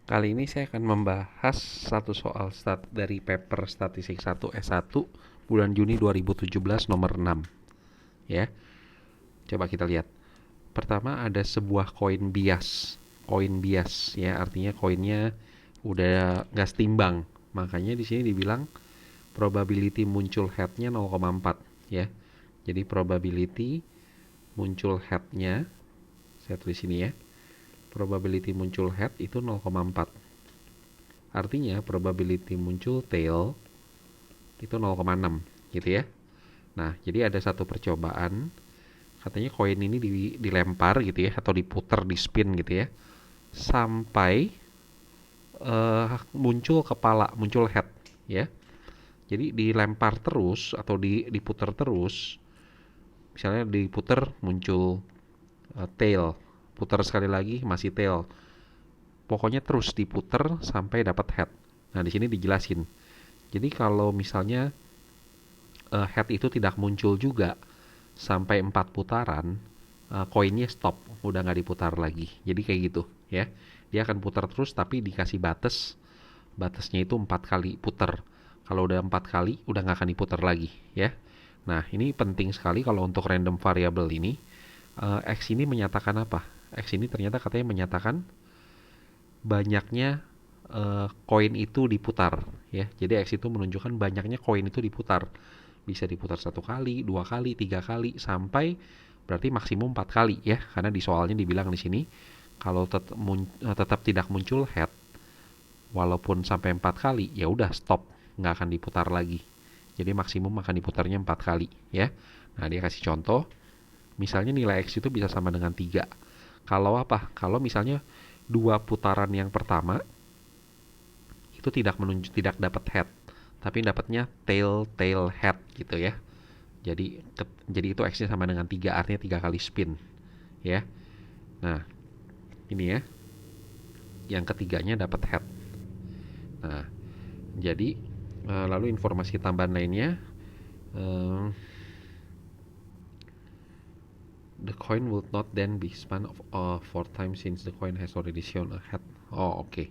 Kali ini saya akan membahas satu soal dari paper Statistik 1 S1 bulan Juni 2017 nomor 6. Ya, coba kita lihat. Pertama ada sebuah koin bias. Koin bias ya, artinya koinnya udah nggak setimbang. Makanya di sini dibilang probability muncul headnya 0,4 ya. Jadi probability muncul headnya, saya tulis sini ya. Probability muncul head itu 0,4. Artinya probability muncul tail itu 0,6 gitu ya. Nah, jadi ada satu percobaan, katanya koin ini dilempar gitu ya, atau diputar, di spin gitu ya, sampai muncul kepala, muncul head ya. Jadi dilempar terus atau diputar terus, misalnya diputar muncul tail, putar sekali lagi masih tail. Pokoknya terus diputar sampai dapat head. Nah, di sini dijelasin. Jadi kalau misalnya head itu tidak muncul juga sampai 4 putaran, koinnya stop, udah nggak diputar lagi. Jadi kayak gitu ya. Dia akan putar terus tapi dikasih batasnya itu 4 kali putar. Kalau udah 4 kali udah nggak akan diputar lagi ya. Nah, ini penting sekali kalau untuk random variable ini. X ini menyatakan apa? X ini ternyata katanya menyatakan banyaknya koin itu diputar ya. Jadi X itu menunjukkan banyaknya koin itu diputar. Bisa diputar 1 kali, 2 kali, 3 kali, sampai berarti maksimum 4 kali ya. Karena di soalnya dibilang di sini kalau tetap tidak muncul head walaupun sampai 4 kali, ya udah stop, nggak akan diputar lagi. Jadi maksimum akan diputarnya 4 kali ya. Nah, dia kasih contoh, misalnya nilai X itu bisa sama dengan 3. Kalau apa? Kalau misalnya 2 putaran yang pertama itu tidak dapat head, tapi dapatnya tail head gitu ya. Jadi itu X-nya sama dengan 3, artinya 3 kali spin ya. Nah, ini ya. Yang ketiganya dapat head. Nah, jadi lalu informasi tambahan lainnya, the coin will not then be spun 4 times since the coin has already shown a head. Oh, oke.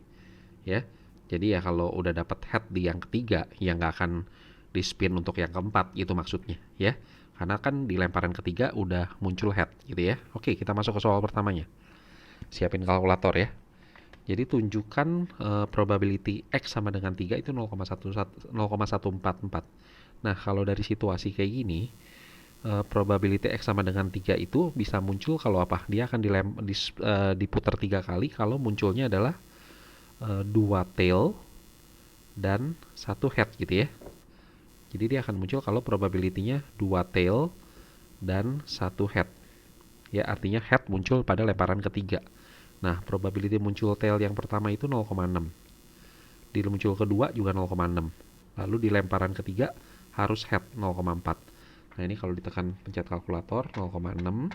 Ya. Jadi ya kalau udah dapat head di yang ketiga, ya nggak akan di spin untuk yang keempat, itu maksudnya ya. Karena kan di lemparan ketiga udah muncul head gitu ya. Oke, kita masuk ke soal pertamanya. Siapin kalkulator ya. Jadi tunjukkan probability X sama dengan 3 itu 0,144. Nah, kalau dari situasi kayak gini, probability X sama dengan 3 itu bisa muncul kalau apa? Dia akan diputar 3 kali kalau munculnya adalah 2 tail dan 1 head gitu ya. Jadi dia akan muncul kalau probability-nya 2 tail dan 1 head. Ya, artinya head muncul pada lemparan ketiga. Nah, probability muncul tail yang pertama itu 0,6. Di muncul kedua juga 0,6. Lalu di lemparan ketiga harus head 0,4. Nah, ini kalau ditekan pencet kalkulator, 0,6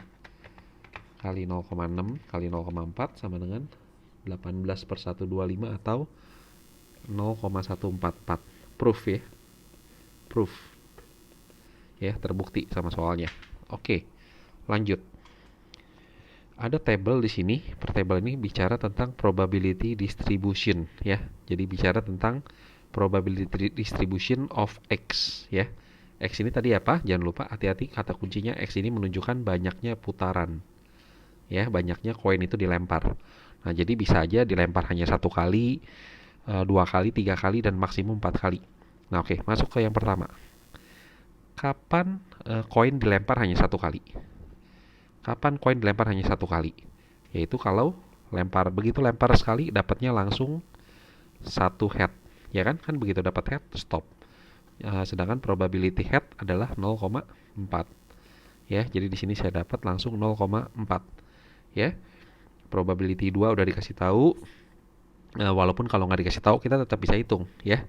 kali 0,6 kali 0,4 sama dengan 18/125 atau 0,144. Proof ya. Proof. Ya, terbukti sama soalnya. Oke, lanjut. Ada table di sini. Per table ini bicara tentang probability distribution ya. Jadi bicara tentang probability distribution of X ya. X ini tadi apa? Jangan lupa, hati-hati, kata kuncinya X ini menunjukkan banyaknya putaran. Ya, banyaknya koin itu dilempar. Nah, jadi bisa aja dilempar hanya 1 kali, 2 kali, 3 kali, dan maksimum 4 kali. Nah, oke, masuk ke yang pertama. Kapan koin dilempar hanya 1 kali? Kapan koin dilempar hanya 1 kali? Yaitu kalau begitu lempar sekali dapatnya langsung 1 head. Ya kan? Kan begitu dapat head stop. Sedangkan probability head adalah 0,4. Ya, jadi di sini saya dapat langsung 0,4. Ya. Probability 2 udah dikasih tahu. Walaupun kalau nggak dikasih tahu kita tetap bisa hitung ya.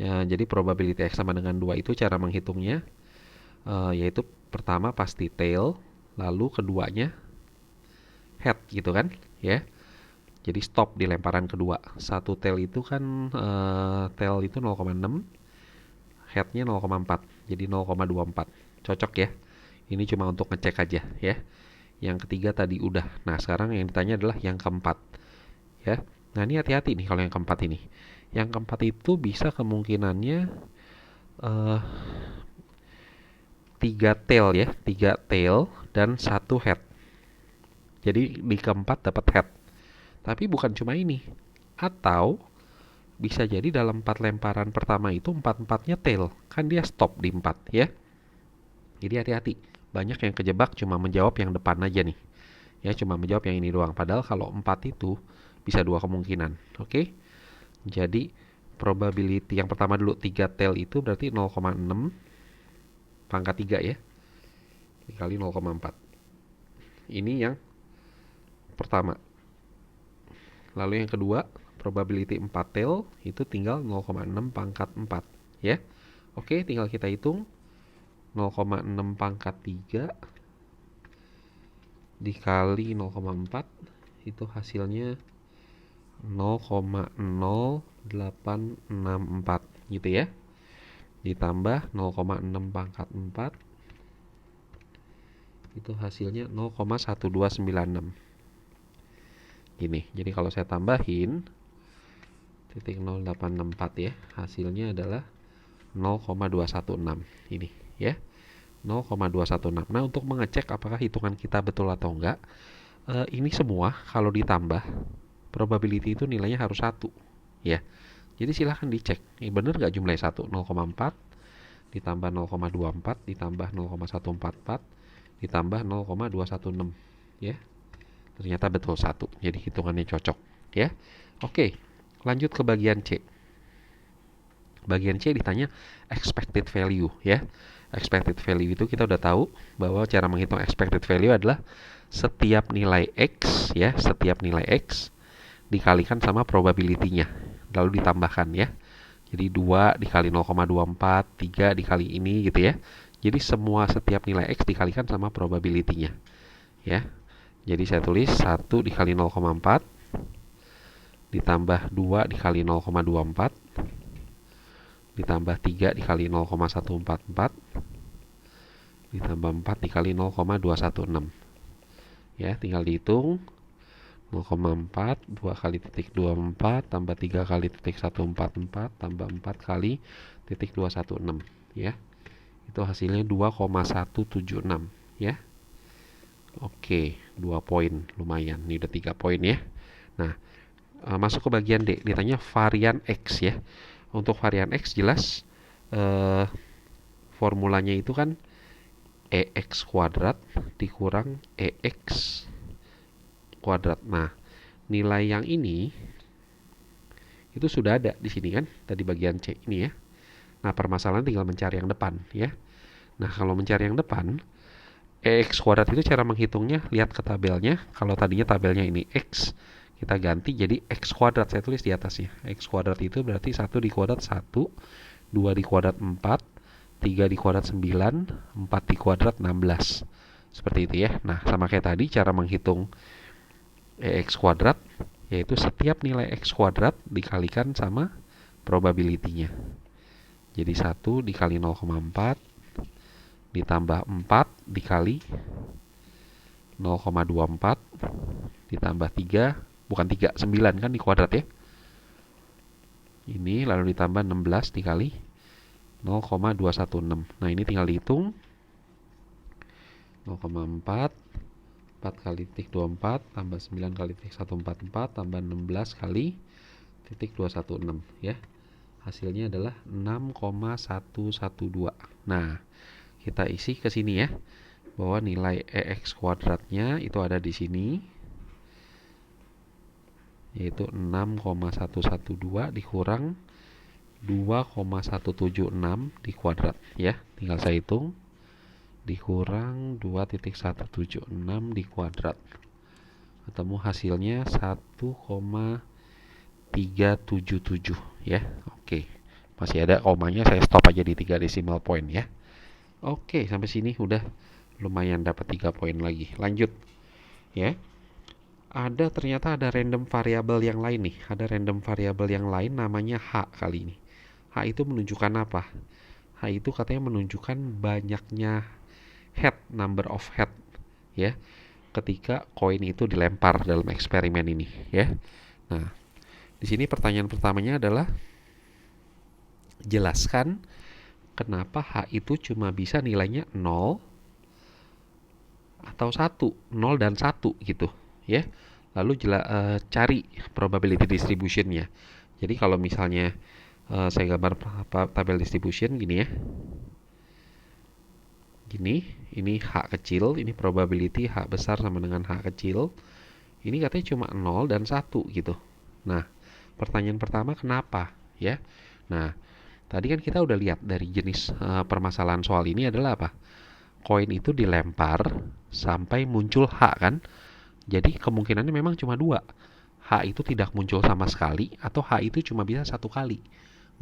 Jadi probability X sama dengan 2 itu cara menghitungnya, yaitu pertama pasti tail, lalu keduanya head gitu kan ya. Jadi stop di lemparan kedua. Satu tail itu kan tail itu 0,6, headnya 0,4, jadi 0,24. Cocok ya. Ini cuma untuk ngecek aja ya. Yang ketiga tadi udah. Nah, sekarang yang ditanya adalah yang keempat ya. Nah ini hati-hati nih kalau yang keempat ini. Yang keempat itu bisa kemungkinannya eh, 3 tail ya, 3 tail dan 1 head. Jadi di keempat dapat head. Tapi bukan cuma ini. Atau bisa jadi dalam 4 lemparan pertama itu 4-4-nya tail. Kan dia stop di 4 ya. Jadi hati-hati. Banyak yang kejebak cuma menjawab yang depan aja nih. Ya cuma menjawab yang ini doang. Padahal kalau 4 itu bisa 2 kemungkinan. Oke. Jadi probability yang pertama dulu 3 tail itu berarti 0,6 pangkat 3 ya. Dikali 0,4. Ini yang pertama. Lalu yang kedua, probability 4 tail itu tinggal 0,6 pangkat 4 ya. Oke, tinggal kita hitung 0,6 pangkat 3 dikali 0,4 itu hasilnya 0,0864 gitu ya. Ditambah 0,6 pangkat 4 itu hasilnya 0,1296 gini. Jadi kalau saya tambahin titik 0864 ya, hasilnya adalah 0,216 ini ya. 0,216. Nah, untuk mengecek apakah hitungan kita betul atau enggak, ini semua kalau ditambah probability itu nilainya harus 1 ya. Jadi silahkan dicek, ini benar nggak jumlahnya 1? 0,4 ditambah 0,24 ditambah 0,144 ditambah 0,216 ya. Ternyata betul 1. Jadi hitungannya cocok ya. Oke, lanjut ke bagian C. Bagian C ditanya expected value ya. Expected value itu kita udah tahu bahwa cara menghitung expected value adalah setiap nilai X ya, setiap nilai X dikalikan sama probability-nya lalu ditambahkan ya. Jadi 2 dikali 0,24, 3 dikali ini gitu ya. Jadi semua setiap nilai X dikalikan sama probability-nya ya. Jadi saya tulis 1 dikali 0,4 ditambah 2 dikali 0,24 ditambah 3 dikali 0,144 ditambah 4 dikali 0,216 ya, tinggal dihitung 0,4 2 kali titik 24 tambah 3 kali titik 144 tambah 4 kali titik 216 ya, itu hasilnya 2,176 ya. Oke, 2 poin lumayan, ini udah 3 poin ya. Nah, masuk ke bagian D, ditanya varian X ya. Untuk varian X jelas formulanya itu kan EX kuadrat dikurang EX kuadrat. Nah, nilai yang ini itu sudah ada di sini kan, tadi bagian C ini ya. Nah, permasalahan tinggal mencari yang depan ya. Nah, kalau mencari yang depan, EX kuadrat itu cara menghitungnya lihat ke tabelnya. Kalau tadinya tabelnya ini X, kita ganti jadi X kuadrat, saya tulis di atasnya. X kuadrat itu berarti 1 di kuadrat 1, 2 di kuadrat 4, 3 di kuadrat 9, 4 di kuadrat 16. Seperti itu ya. Nah, sama kayak tadi cara menghitung EX kuadrat, yaitu setiap nilai X kuadrat dikalikan sama probability-nya. Jadi 1 dikali 0,4 ditambah 4 dikali 0,24 ditambah 3, bukan 3, 9 kan di kuadrat ya. Ini lalu ditambah 16 dikali 0,216. Nah, ini tinggal dihitung 0,4 4 kali titik 24 tambah 9 kali titik 144 tambah 16 kali titik 216 ya. Hasilnya adalah 6,112. Nah, kita isi ke sini ya, bahwa nilai EX kuadratnya itu ada di sini, yaitu 6,112 dikurang 2,176 di kuadrat ya. Tinggal saya hitung, dikurang 2,176 di kuadrat, ketemu hasilnya 1,377 ya. Oke, masih ada komanya, saya stop aja di 3 decimal point ya. Oke, sampai sini udah lumayan dapat 3 poin lagi. Lanjut ya. Ternyata ada random variabel yang lain nih. Ada random variabel yang lain namanya H kali ini. H itu menunjukkan apa? H itu katanya menunjukkan banyaknya head, number of head ya, ketika koin itu dilempar dalam eksperimen ini ya. Nah, Di sini pertanyaan pertamanya adalah jelaskan kenapa H itu cuma bisa nilainya 0 atau 1, 0 dan 1 gitu ya. Lalu cari probability distributionnya. Jadi kalau misalnya saya gambar tabel distribution gini ya. Gini, ini H kecil, ini probability H besar sama dengan H kecil. Ini katanya cuma 0 dan 1 gitu. Nah, pertanyaan pertama kenapa ya? Nah, tadi kan kita udah lihat dari jenis permasalahan soal ini adalah apa? Koin itu dilempar sampai muncul H kan? Jadi kemungkinannya memang cuma dua. H itu tidak muncul sama sekali atau H itu cuma bisa satu kali.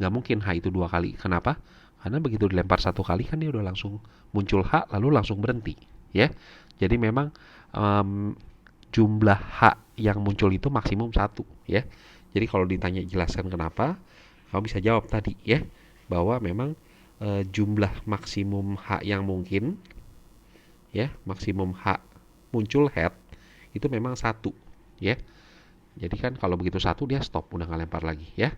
Nggak mungkin H itu dua kali. Kenapa? Karena begitu dilempar satu kali kan dia udah langsung muncul H lalu langsung berhenti. Ya, jadi memang um, jumlah H yang muncul itu maksimum satu. Ya, jadi kalau ditanya jelaskan kenapa, kamu bisa jawab tadi ya bahwa memang jumlah maksimum H yang mungkin ya maksimum H muncul head itu memang satu ya. Jadi kan kalau begitu satu dia stop udah nggak lempar lagi ya.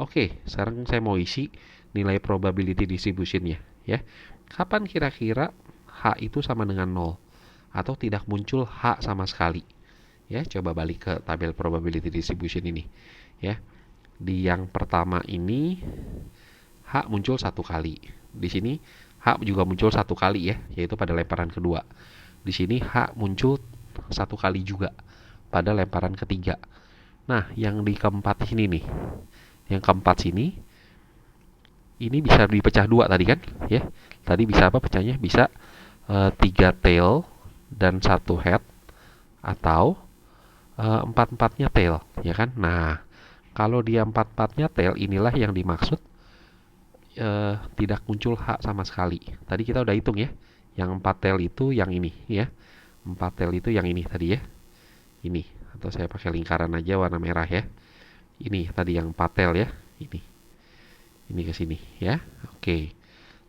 Oke, sekarang saya mau isi nilai probability distributionnya ya. Kapan kira-kira H itu sama dengan 0 atau tidak muncul H sama sekali? Ya, coba balik ke tabel probability distribution ini ya. Di yang pertama ini H muncul satu kali. Di sini H juga muncul satu kali ya, yaitu pada lemparan kedua. Di sini H muncul satu kali juga pada lemparan ketiga. Nah, yang di keempat sini nih, yang keempat sini, ini bisa dipecah dua tadi kan, ya. Tadi bisa apa pecahnya? Bisa 3 tail dan satu head atau empat-empatnya tail, ya kan? Nah, kalau dia empat-empatnya tail, inilah yang dimaksud tidak muncul H sama sekali. Tadi kita udah hitung ya, yang 4 tail itu yang ini ya. 4 tail itu yang ini tadi ya. Ini, atau saya pakai lingkaran aja warna merah ya. Ini tadi yang 4 tail ya. Ini ke sini ya. Oke.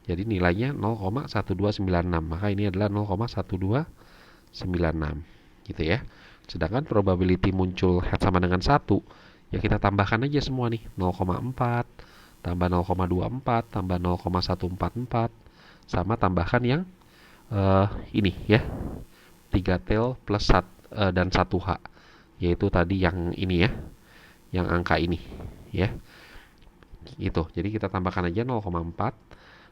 Jadi nilainya 0,1296. Maka ini adalah 0,1296 gitu ya. Sedangkan probability muncul head sama dengan 1, ya kita tambahkan aja semua nih. 0,4 tambah 0,24 tambah 0,144 sama tambahkan yang ini ya. 3 tail plus dan 1H, yaitu tadi yang ini ya, yang angka ini ya. Itu. Jadi kita tambahkan aja 0,4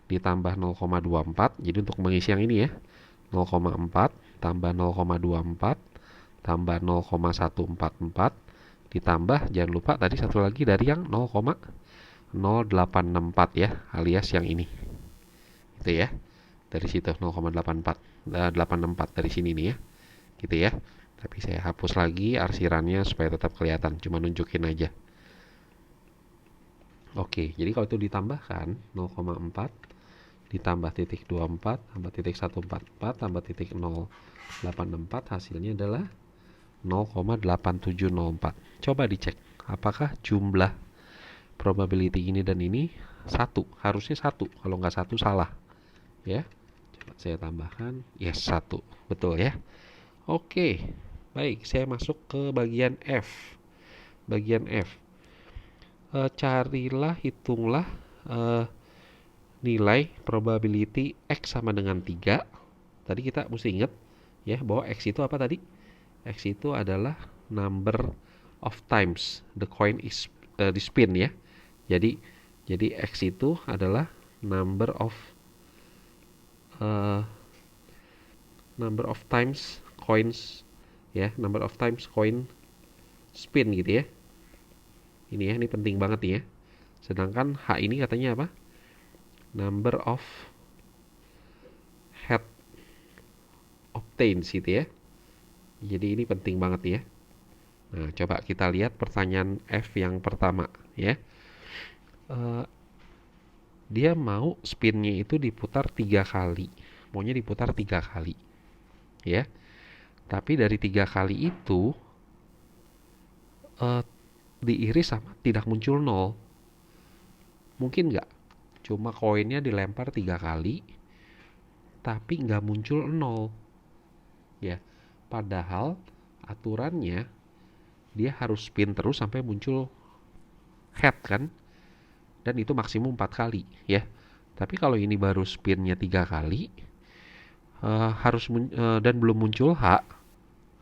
ditambah 0,24. Jadi untuk mengisi yang ini ya, 0,4 tambah 0,24 tambah 0,144 ditambah jangan lupa tadi satu lagi dari yang 0,0864 ya, alias yang ini. Itu ya. Dari situ 0,84 864 dari sini nih ya. Gitu ya. Tapi saya hapus lagi arsirannya supaya tetap kelihatan, cuma nunjukin aja. Oke, jadi kalau itu ditambahkan 0,4 ditambah titik 24 tambah titik 144 tambah titik 084 hasilnya adalah 0,8704. Coba dicek apakah jumlah probability ini dan ini satu. Harusnya satu, kalau nggak satu salah ya. Coba saya tambahkan, yes, satu, betul ya. Oke, baik, saya masuk ke bagian F. Bagian F, carilah, hitunglah nilai probability X sama dengan 3. Tadi kita mesti ingat ya bahwa X itu apa tadi? X itu adalah number of times the coin is di spin ya. Jadi X itu adalah number of times coins ya, number of times coin spin gitu ya. Ini ya, ini penting banget nih ya. Sedangkan H ini katanya apa? Number of head obtained gitu ya. Jadi ini penting banget ya. Nah, coba kita lihat pertanyaan F yang pertama ya. Dia mau spinnya itu diputar 3 kali. Maunya diputar 3 kali. Ya. Tapi dari 3 kali itu diiris sama tidak muncul 0. Mungkin nggak? Cuma koinnya dilempar 3 kali tapi nggak muncul 0. Ya. Padahal aturannya dia harus spin terus sampai muncul head kan, dan itu maksimum 4 kali ya. Tapi kalau ini baru spinnya 3 kali, dan belum muncul H,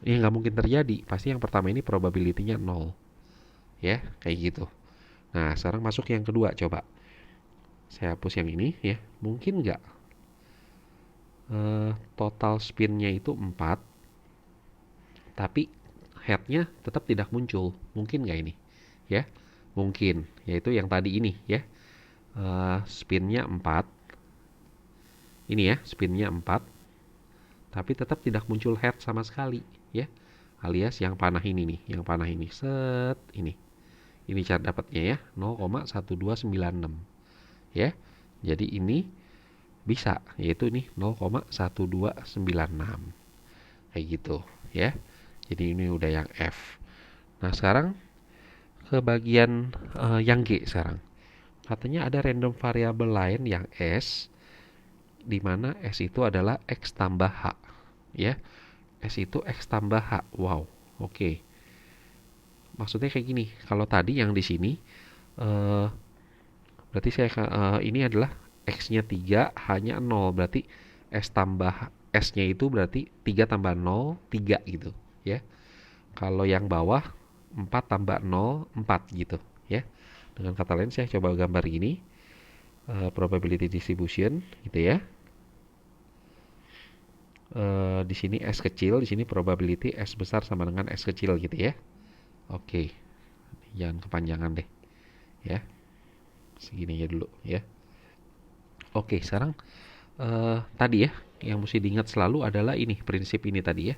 ya nggak mungkin terjadi. Pasti yang pertama ini probability-nya 0 ya, kayak gitu. Nah sekarang masuk yang kedua, coba saya hapus yang ini ya. Mungkin nggak total spinnya itu 4, tapi headnya tetap tidak muncul? Mungkin nggak ini ya? Mungkin, yaitu yang tadi ini ya. Spinnya 4, ini ya, spinnya 4, tapi tetap tidak muncul head sama sekali ya, alias yang panah ini nih, yang panah ini set ini cara dapatnya ya, 0,1296 ya. Jadi ini bisa, yaitu nih 0,1296 kayak gitu ya. Jadi ini udah yang F. Nah sekarang ke bagian yang G sekarang. Katanya ada random variable lain yang S, di mana S itu adalah X tambah H ya. S itu X tambah H. Wow, oke. Maksudnya kayak gini, kalau tadi yang di sini berarti ini adalah X-nya 3, H-nya 0. Berarti S tambah S-nya itu berarti 3 tambah 0, 3 gitu ya. Kalau yang bawah 4 tambah 0, 4 gitu ya. Dengan kata lain saya coba gambar gini, probability distribution gitu ya. Di sini S kecil, di sini probability S besar sama dengan S kecil gitu ya. Oke, jangan kepanjangan deh ya, segini aja dulu ya. Oke, sekarang tadi ya yang mesti diingat selalu adalah ini, prinsip ini tadi ya.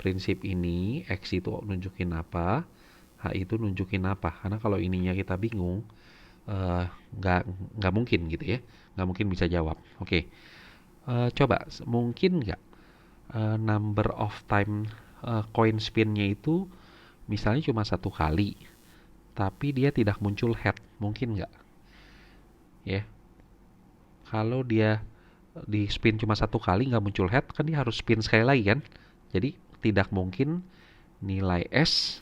Prinsip ini, X itu nunjukin apa, H itu nunjukin apa. Karena kalau ininya kita bingung, nggak nggak mungkin gitu ya, nggak mungkin bisa jawab. Oke, coba mungkin nggak number of time coin spinnya itu misalnya cuma 1 kali, tapi dia tidak muncul head, mungkin nggak ya? Kalau dia di spin cuma 1 kali nggak muncul head, kan dia harus spin sekali lagi kan? Jadi tidak mungkin nilai S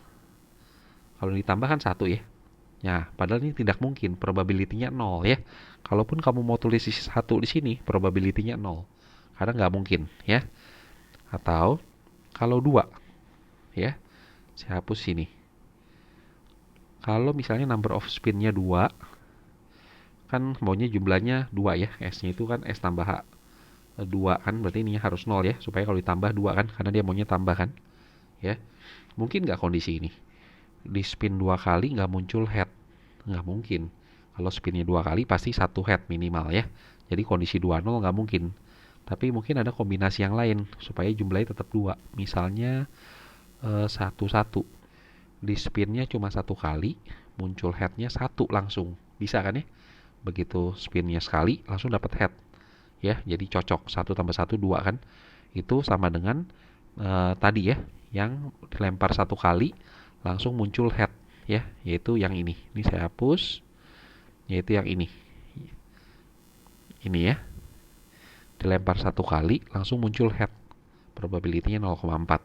kalau ditambah kan 1 ya. Ya, padahal ini tidak mungkin, probability-nya 0 ya. Kalaupun kamu mau tulis 1 di sini, probability-nya 0. Karena nggak mungkin ya. Atau kalau 2 ya, saya hapus sini. Kalau misalnya number of spin-nya 2, kan maunya jumlahnya 2 ya. S-nya itu kan S tambah H 2 kan, berarti ininya harus 0 ya, supaya kalau ditambah 2 kan, karena dia maunya tambah kan ya. Mungkin nggak kondisi ini? Di spin 2 kali nggak muncul head? Nggak mungkin. Kalau spinnya 2 kali pasti 1 head minimal ya. Jadi kondisi 2-0 nggak mungkin. Tapi mungkin ada kombinasi yang lain supaya jumlahnya tetap 2. Misalnya 1-1. Di spinnya cuma 1 kali, muncul headnya 1 langsung. Bisa kan ya? Begitu spinnya sekali langsung dapat head ya. Jadi cocok, 1 tambah 1 2 kan. Itu sama dengan tadi ya, yang dilempar 1 kali langsung muncul head ya, yaitu yang ini. Ini saya hapus, yaitu yang ini ya, dilempar 1 kali langsung muncul head, probability-nya 0,4.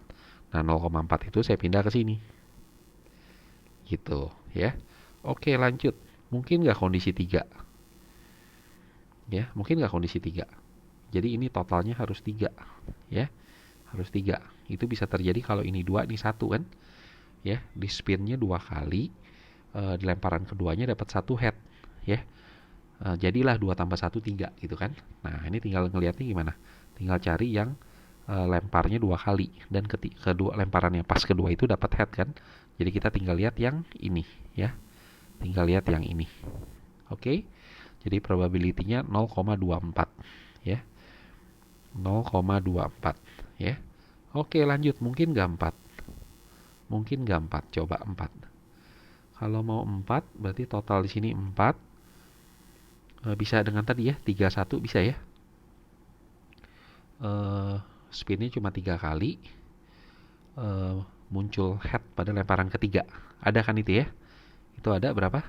Nah 0,4 itu saya pindah ke sini gitu ya. Oke, lanjut. Mungkin nggak kondisi 3 ya, mungkin nggak kondisi 3. Jadi ini totalnya harus 3 ya, harus 3. Itu bisa terjadi kalau ini 2, ini 1 kan ya. Di spinnya 2 kali, di lemparan keduanya dapat 1 head ya. Jadilah 2 tambah 1 3 gitu kan. Nah ini tinggal ngelihatnya gimana, tinggal cari yang lemparnya 2 kali, dan kedua lemparannya pas kedua itu dapat head kan. Jadi kita tinggal lihat yang ini ya, tinggal lihat yang ini. Oke, jadi probability-nya 0,24 ya, 0,24 ya. Oke, lanjut. Mungkin nggak 4? Mungkin nggak 4? Coba 4. Kalau mau 4 berarti total di sini 4. Bisa dengan tadi ya, 31 bisa ya. Spinnya cuma 3 kali, muncul head pada lemparan ketiga. Ada kan itu ya? Itu ada berapa?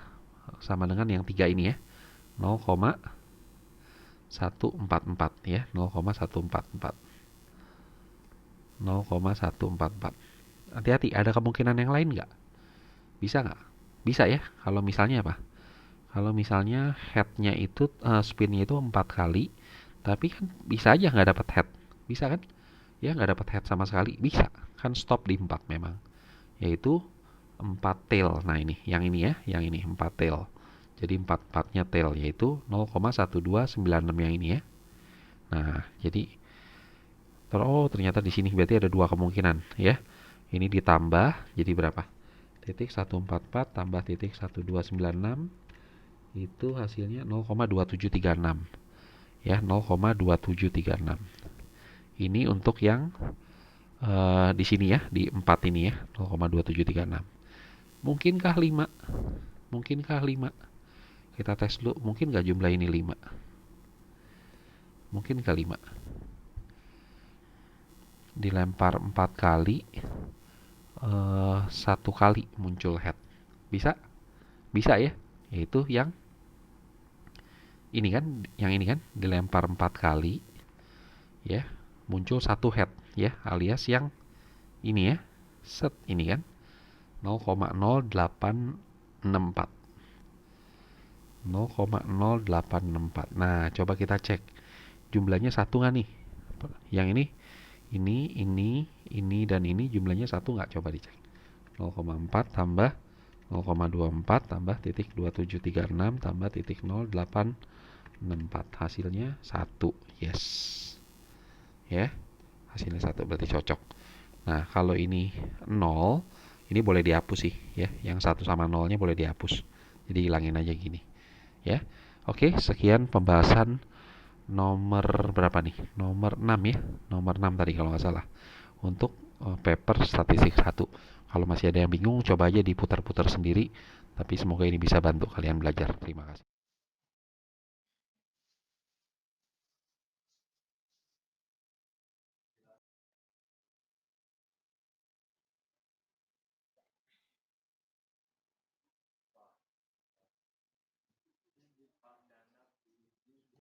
Sama dengan yang 3 ini ya, 0,144 ya, 0,144. 0,144. Hati-hati, ada kemungkinan yang lain nggak? Bisa nggak? Bisa ya, kalau misalnya apa? Kalau misalnya headnya itu spinnya itu 4 kali, tapi kan bisa aja nggak dapat head. Bisa kan? Ya nggak dapat head sama sekali. Bisa. Kan stop di 4 memang. Yaitu 4 tail. Nah ini, yang ini ya, yang ini 4 tail. Jadi 4-4-nya tail, yaitu 0,1296 yang ini ya. Nah, jadi ternyata di sini berarti ada dua kemungkinan ya. Ini ditambah jadi berapa? Titik 144 tambah titik 1296 itu hasilnya 0,2736 ya, 0,2736. Ini untuk yang di sini ya, di 4 ini ya, 0,2736. Mungkinkah 5? Mungkinkah 5? Kita tes dulu, mungkin nggak jumlah ini 5? Mungkinkah 5? Dilempar 4 kali, 1 kali muncul head. Bisa? Bisa ya? Yaitu yang ini kan, dilempar 4 kali ya, muncul 1 head ya, alias yang ini ya, set ini kan 0,0864. 0,0864. Nah, coba kita cek jumlahnya satu nggak nih? Yang ini dan ini jumlahnya satu nggak? Coba dicek. 0,4 tambah 0,24 tambah titik 2736 tambah titik 0864, hasilnya 1. Yes ya, hasilnya 1 berarti cocok. Nah, kalau ini 0, ini boleh dihapus sih ya, yang 1 sama 0-nya boleh dihapus, jadi hilangin aja gini ya. Oke, sekian pembahasan nomor berapa nih? Nomor 6 ya, nomor 6 tadi kalau nggak salah, untuk paper statistik 1. Kalau masih ada yang bingung, coba aja diputar-putar sendiri, tapi semoga ini bisa bantu kalian belajar. Terima kasih.